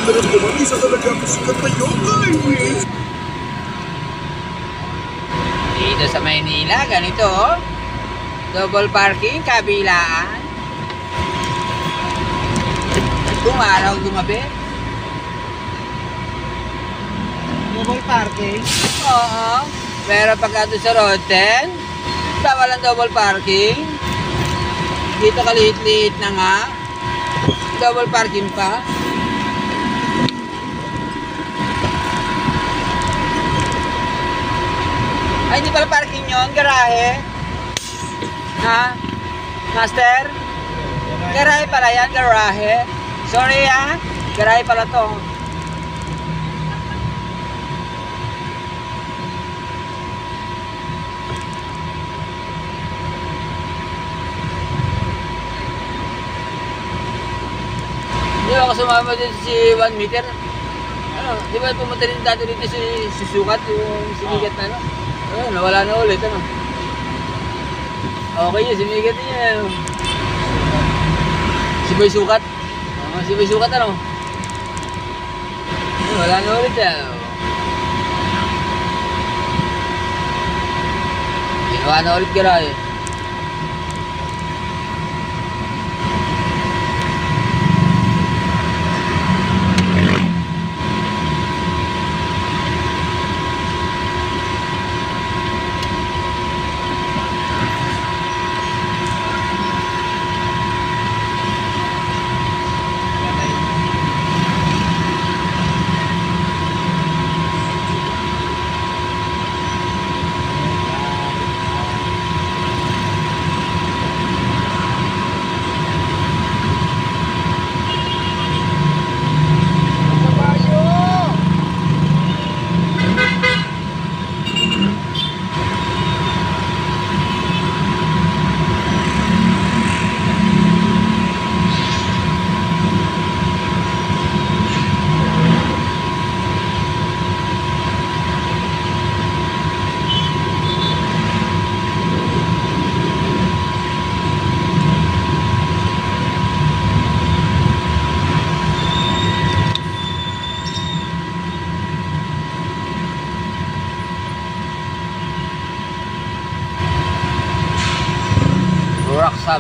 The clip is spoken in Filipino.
naramdaman, isa talaga ako sikat na yoga, Iris. Dito sa Maynila, ganito oh. Double parking, kabilaan. Kung araw gumabi. Double parking? Oo. Pero pagka doon sa Roten, bawal ang double parking. Dito kaliit-liit na nga. Double parking pa. Ay, hindi pala parking yun, garahe. Ha? Master? Garahe pala yan, garahe. Sorry ha, garahe pala to. Di ba ako sumama din si 1 meter? Ano, di ba pumunta rin dati dito si Sukat, yung sinigat na ano? Ano, nawala na ulit, ano? Okay yun, sinigat niya. Si Boy Sukat? Si Boy Sukat, ano? Wala na ulit, ano? Ginawa na ulit garahe. Raksa,